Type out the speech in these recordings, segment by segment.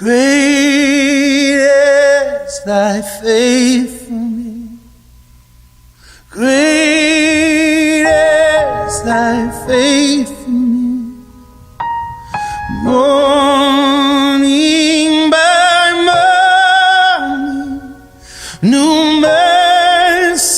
Great is thy faithfulness. Great is thy faithfulness. Morning by morning, new mercy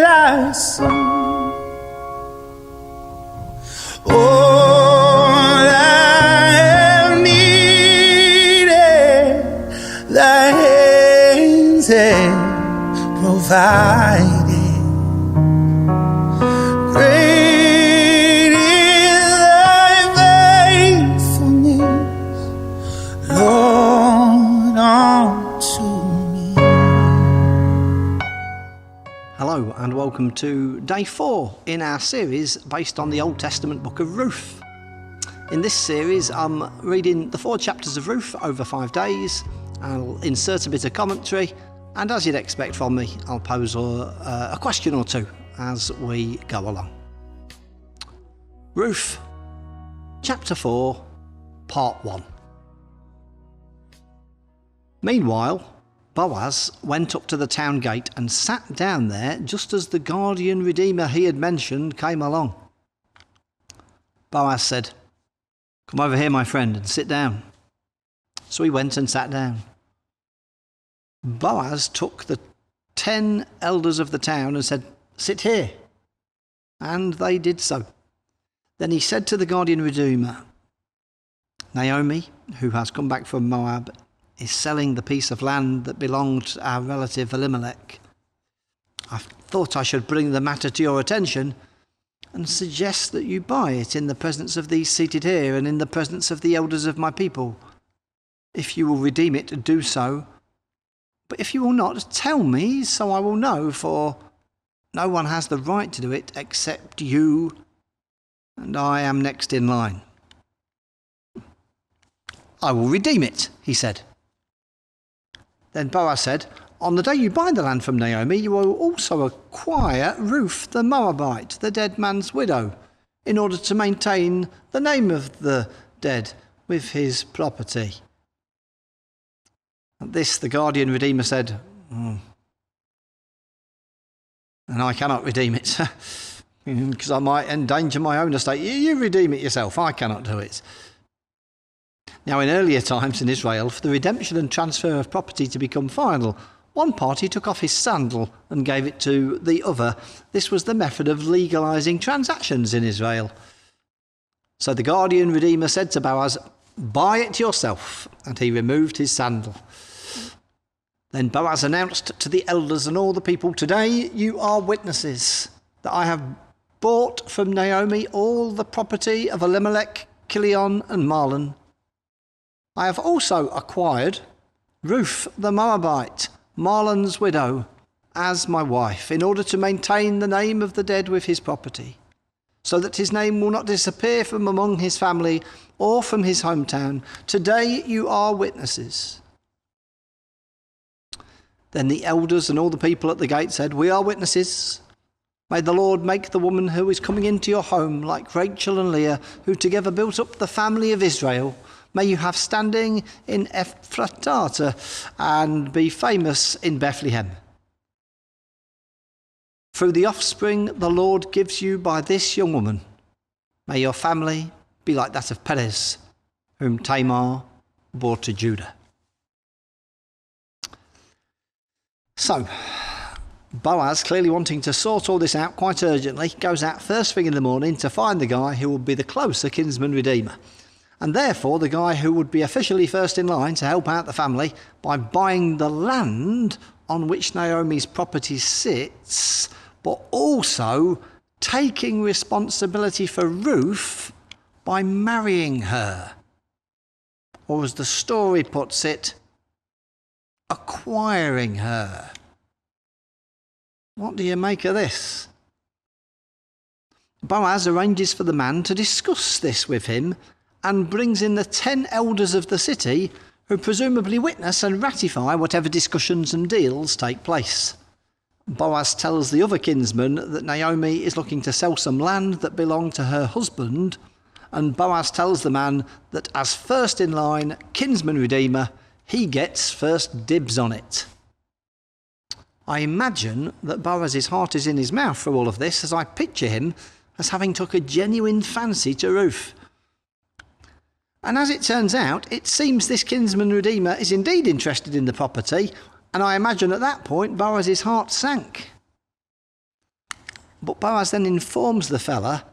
I see. All I have needed, thy hands have provided. Great is thy faithfulness, Lord, unto me. Hello and welcome to day 4 in our series based on the Old Testament book of Ruth. In this series I'm reading the 4 chapters of Ruth over 5 days. I'll insert a bit of commentary, and as you'd expect from me, I'll pose a question or two as we go along. Ruth, chapter 4, part 1. Meanwhile, Boaz went up to the town gate and sat down there just as the guardian redeemer he had mentioned came along. Boaz said, "Come over here, my friend, and sit down." So he went and sat down. Boaz took the 10 elders of the town and said, "Sit here." And they did so. Then he said to the guardian redeemer, "Naomi, who has come back from Moab, is selling the piece of land that belonged to our relative Elimelech. I thought I should bring the matter to your attention and suggest that you buy it in the presence of these seated here and in the presence of the elders of my people. If you will redeem it, do so. But if you will not, tell me, so I will know, for no one has the right to do it except you, and I am next in line." "I will redeem it," he said. Then Boaz said, "On the day you buy the land from Naomi, you will also acquire Ruth the Moabite, the dead man's widow, in order to maintain the name of the dead with his property." At this, the guardian redeemer said, "And I cannot redeem it, because I might endanger my own estate. You redeem it yourself, I cannot do it." Now, in earlier times in Israel, for the redemption and transfer of property to become final, one party took off his sandal and gave it to the other. This was the method of legalising transactions in Israel. So the guardian redeemer said to Boaz, "Buy it yourself," and he removed his sandal. Then Boaz announced to the elders and all the people, "Today you are witnesses that I have bought from Naomi all the property of Elimelech, Kilion and Mahlon. I have also acquired Ruth the Moabite, Mahlon's widow, as my wife, in order to maintain the name of the dead with his property, so that his name will not disappear from among his family or from his hometown. Today you are witnesses." Then the elders and all the people at the gate said, "We are witnesses. May the Lord make the woman who is coming into your home like Rachel and Leah, who together built up the family of Israel. May you have standing in Ephratah and be famous in Bethlehem. Through the offspring the Lord gives you by this young woman, may your family be like that of Perez, whom Tamar bore to Judah." So, Boaz, clearly wanting to sort all this out quite urgently, goes out first thing in the morning to find the guy who will be the closer kinsman redeemer, and therefore the guy who would be officially first in line to help out the family by buying the land on which Naomi's property sits, but also taking responsibility for Ruth by marrying her. Or as the story puts it, acquiring her. What do you make of this? Boaz arranges for the man to discuss this with him and brings in the 10 elders of the city who presumably witness and ratify whatever discussions and deals take place. Boaz tells the other kinsman that Naomi is looking to sell some land that belonged to her husband and Boaz tells the man that as first in line kinsman redeemer, he gets first dibs on it. I imagine that Boaz's heart is in his mouth for all of this, as I picture him as having took a genuine fancy to Ruth. And as it turns out, it seems this kinsman redeemer is indeed interested in the property, and I imagine at that point Boaz's heart sank. But Boaz then informs the fella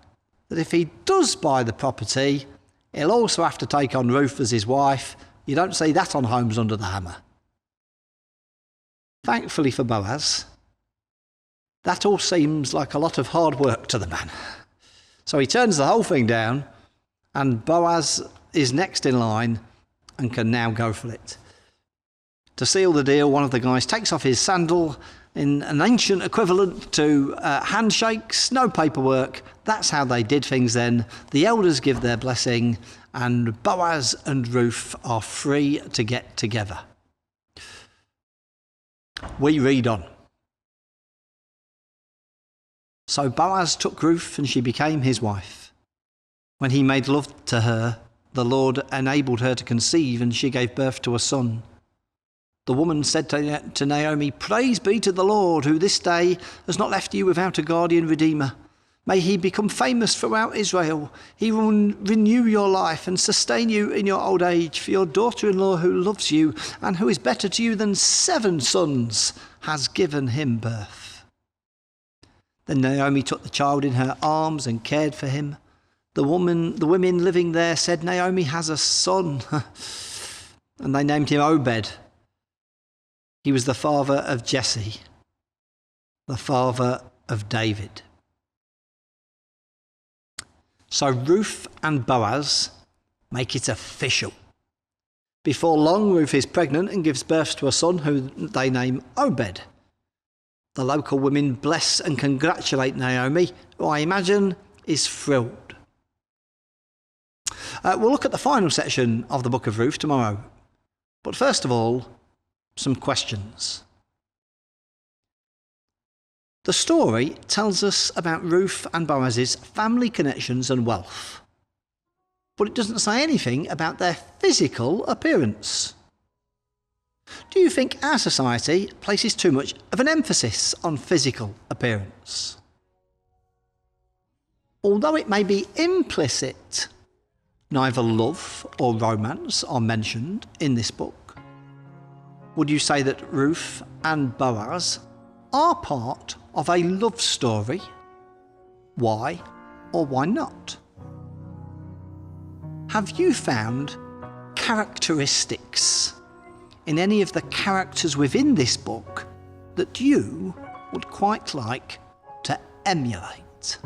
that if he does buy the property, he'll also have to take on Ruth as his wife. You don't see that on Homes Under the Hammer. Thankfully for Boaz, that all seems like a lot of hard work to the man. So he turns the whole thing down, and Boaz is next in line and can now go for it. To seal the deal, one of the guys takes off his sandal in an ancient equivalent to handshakes, no paperwork. That's how they did things then. The elders give their blessing, and Boaz and Ruth are free to get together. We read on. So Boaz took Ruth, and she became his wife. When he made love to her, the Lord enabled her to conceive, and she gave birth to a son. The woman said to Naomi, "Praise be to the Lord, who this day has not left you without a guardian redeemer. May he become famous throughout Israel. He will renew your life and sustain you in your old age. For your daughter-in-law, who loves you and who is better to you than 7 sons, has given him birth." Then Naomi took the child in her arms and cared for him. The women living there said, "Naomi has a son." And they named him Obed. He was the father of Jesse, the father of David. So Ruth and Boaz make it official. Before long, Ruth is pregnant and gives birth to a son who they name Obed. The local women bless and congratulate Naomi, who I imagine is thrilled. We'll look at the final section of the book of Ruth tomorrow. But first of all, some questions. The story tells us about Ruth and Boaz's family connections and wealth, but it doesn't say anything about their physical appearance. Do you think our society places too much of an emphasis on physical appearance? Although it may be implicit, neither love or romance are mentioned in this book. Would you say that Ruth and Boaz are part of a love story? Why or why not? Have you found characteristics in any of the characters within this book that you would quite like to emulate?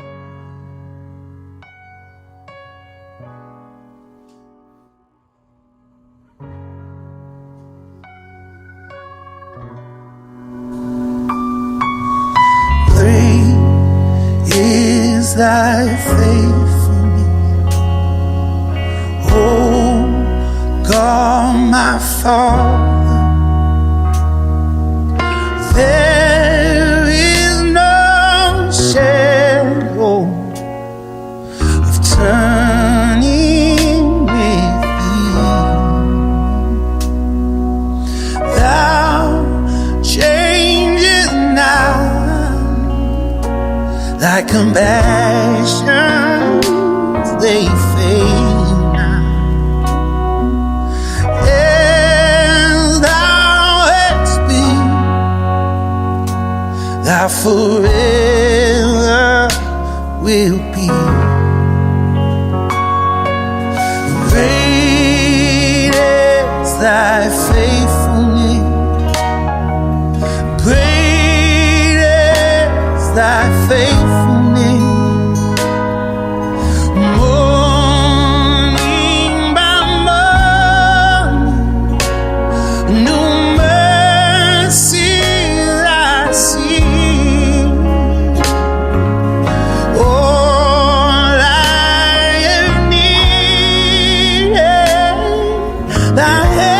Is thy faithfulness, oh God, my Father? There is no shadow of turning with thee. Thou changes not. Thy compassions, they fade not. As thou hast been, thou forever will be. Great is thy faithfulness. Great is thy faithfulness. Morning by morning, new mercies I see. All I have needed, thy hand